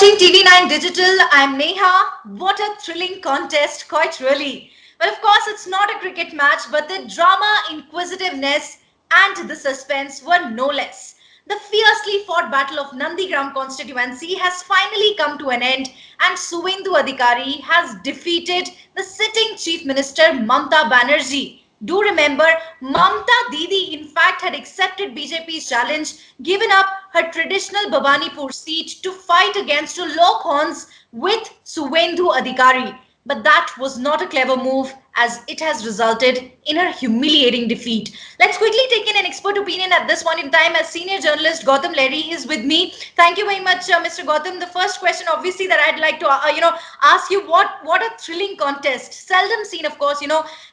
watching TV9 Digital. I'm Neha. What a thrilling contest, quite really. Well, of course, it's not a cricket match, but the drama, inquisitiveness, and the suspense were no less. The fiercely fought battle of Nandigram constituency has finally come to an end, and Suvendu Adhikari has defeated the sitting Chief Minister Mamata Banerjee. Do remember, Mamata Didi in fact had accepted BJP's challenge, given up her traditional Bhabanipur seat to fight against to lock horns with Suvendu Adhikari. But that was not a clever move as it has resulted in her humiliating defeat. Let's quickly take in an expert opinion at this point in time as senior journalist Gautam Lerry is with me. Thank you very much, Mr. Gautam. The first question, obviously, that I'd like to ask you, what a thrilling contest. Seldom seen, of course.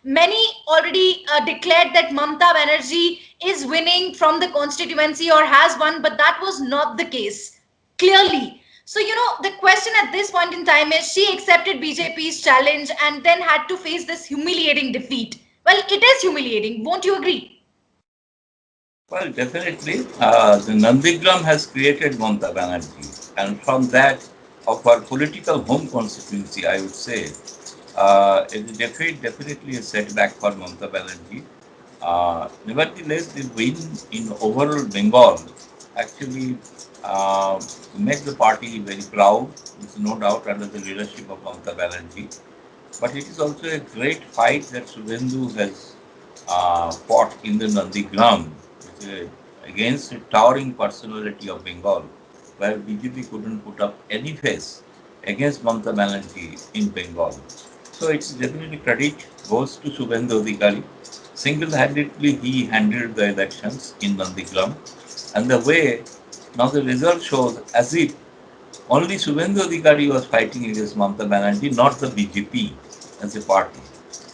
Many already declared that Mamata Banerjee is winning from the constituency or has won, but that was not the case. Clearly. So, the question at this point in time is she accepted BJP's challenge and then had to face this humiliating defeat. Well, it is humiliating. Won't you agree? Well, definitely. The Nandigram has created Mamata Banerjee, and from that, of our political home constituency, I would say, it is definitely a setback for Mamata Banerjee. Nevertheless, the win in overall Bengal actually makes the party very proud. It's no doubt under the leadership of Mamata Banerjee. But it is also a great fight that Suvendu has fought in the Nandigram against a towering personality of Bengal, where BJP couldn't put up any face against Mamata Banerjee in Bengal. So it's definitely credit goes to Suvendu Adhikari. Single-handedly, he handled the elections in Nandigram, and the way now the result shows as if only Suvendu Adhikari was fighting against Mamata Banerjee, not the BJP as a party.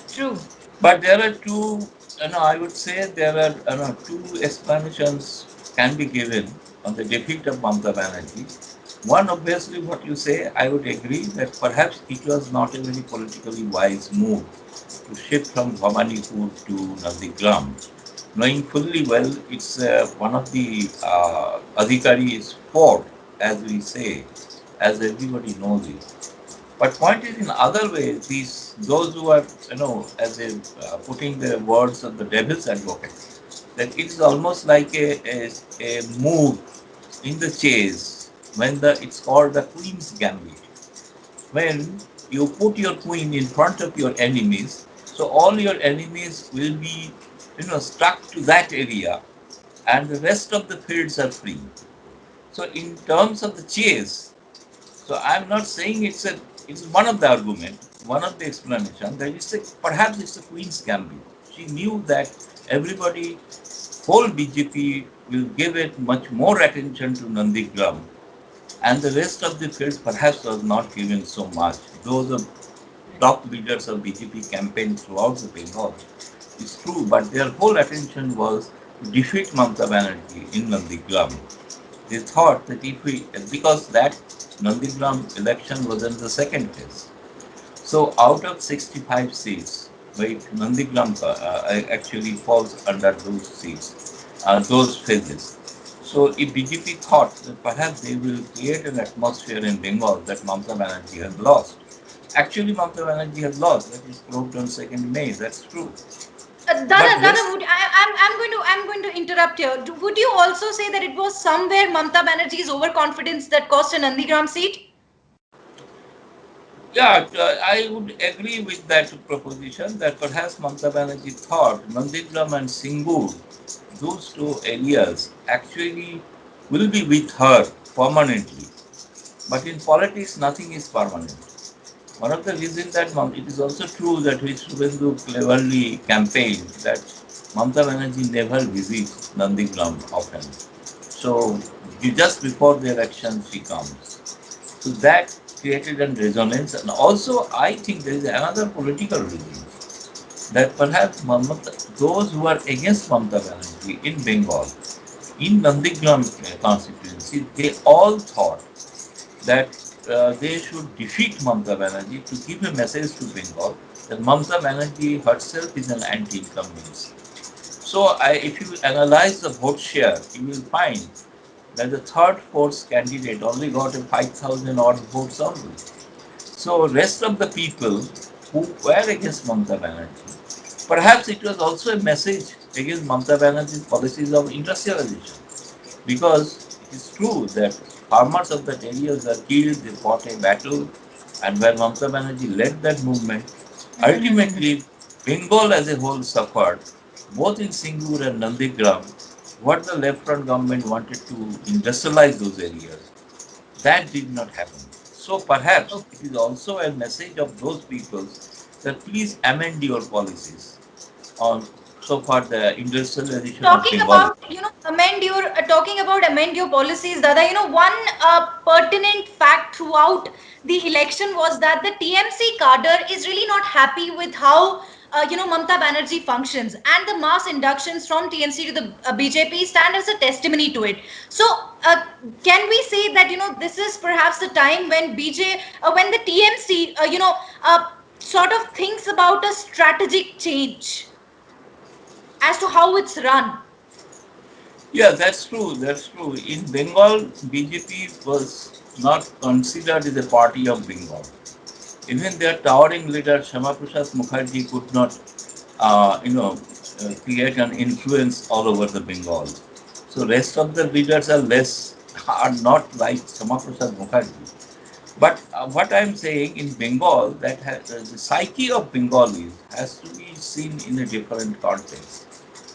True. But there are two, I would say there are two explanations can be given on the defeat of Mamata Banerjee. One, obviously, what you say, I would agree that perhaps it was not a very politically wise move to shift from Bhabanipur to Nandigram, knowing fully well it's one of the Adhikari's fort, as we say, as everybody knows it. But point is, in other ways, those who are, as a putting the words of the devil's advocate, that it is almost like a move in the chase when it's called the Queen's Gambit. When you put your queen in front of your enemies, so all your enemies will be, stuck to that area, and the rest of the fields are free. So in terms of the chase, so I'm not saying it's one of the argument, one of the explanation that perhaps it's a Queen's Gambit. She knew that everybody, whole BJP will give it much more attention to Nandigram, and the rest of the fields perhaps was not given so much. Those are top leaders of BJP campaign throughout the Bengal. It's true, but their whole attention was to defeat Mamata Banerjee in Nandigram. They thought that if we, because that Nandigram election was in the second phase. So out of 65 seats, where Nandigram actually falls under those seats, those phases. So if BJP thought that perhaps they will create an atmosphere in Bengal that Mamata Banerjee has lost. Actually, Mamata Banerjee has lost. That is proved on 2nd May. That's true. But Dada, rest, I'm going to interrupt here. Would you also say that it was somewhere Mamata Banerjee's overconfidence that cost a Nandigram seat? yeah, I would agree with that proposition that perhaps Mamata Banerjee thought Nandigram and Singur, those two areas, actually will be with her permanently. But in politics, nothing is permanent. One of the reasons that it is also true that which Suvendu cleverly campaigned that Mamata Banerjee never visits Nandigram often. So just before the election she comes. So that created a resonance, and also I think there is another political reason that perhaps those who are against Mamata Banerjee in Bengal, in Nandigram constituency, they all thought that they should defeat Mamata Banerjee to give a message to Bengal that Mamata Banerjee herself is an anti-incumbent. So if you analyze the vote share, you will find that the third force candidate only got a 5,000 odd votes only. So rest of the people who were against Mamata Banerjee, perhaps it was also a message against Mamata Banerjee's policies of industrialization. Because it is true that farmers of that areas were killed, they fought a battle, and when Mamata Banerjee led that movement, ultimately Bengal as a whole suffered, both in Singur and Nandigram, what the left front government wanted to industrialize those areas. That did not happen. So perhaps it is also a message of those peoples that please amend your policies on so far the industrialization of Talking Bengal. about amend your policies, Dada. One pertinent fact throughout the election was that the TMC cadre is really not happy with how Mamata Banerjee functions, and the mass inductions from TMC to the BJP stand as a testimony to it. So uh, can we say that this is perhaps the time when when the TMC sort of thinks about a strategic change as to how it's run? Yeah, that's true. That's true. In Bengal, BJP was not considered as a party of Bengal. Even their towering leader Shama Prasad Mukherjee could not, create an influence all over the Bengal. So rest of the leaders are not like Shama Prasad Mukherjee. But what I'm saying in Bengal, the psyche of Bengalis has to be seen in a different context.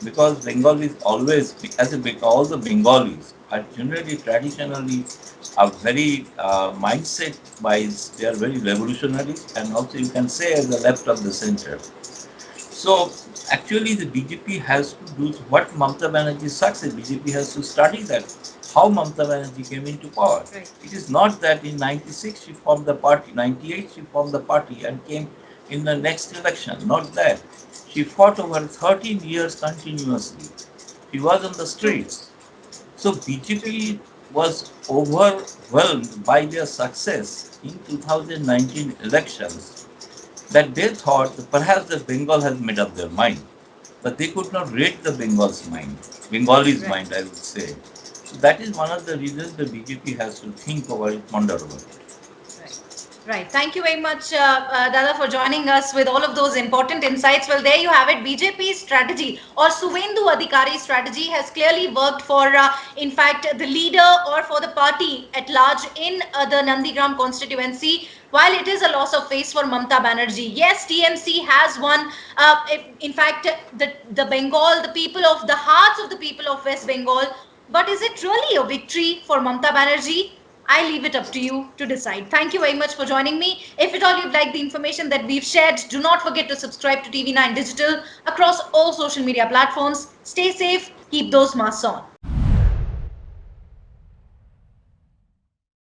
Because Bengalis always, all the Bengalis are generally traditionally are very mindset wise, they are very revolutionary, and also you can say as the left of the center. So actually the BJP has to do what Mamata Banerjee succeed. BJP has to study that how Mamata Banerjee came into power. Right. It is not that in 96 she formed the party, 98 she formed the party and came in the next election. Not that. She fought over 13 years continuously. She was on the True. streets. So True. BJP was overwhelmed by their success in 2019 elections that they thought that perhaps the Bengal has made up their mind, but they could not read the Bengalis' Right. mind, I would say. So that is one of the reasons the BJP has to think over it, ponder over it. Right. Right. Thank you very much, Dada, for joining us with all of those important insights. Well, there you have it. BJP's strategy or Suvendu Adhikari's strategy has clearly worked for, in fact, the leader or for the party at large in the Nandigram constituency. While it is a loss of face for Mamata Banerjee, yes, TMC has won. In fact, the Bengal, the people of the hearts of the people of West Bengal. But is it really a victory for Mamata Banerjee? I leave it up to you to decide. Thank you very much for joining me. If at all you've liked the information that we've shared, do not forget to subscribe to TV9 Digital across all social media platforms. Stay safe, keep those masks on.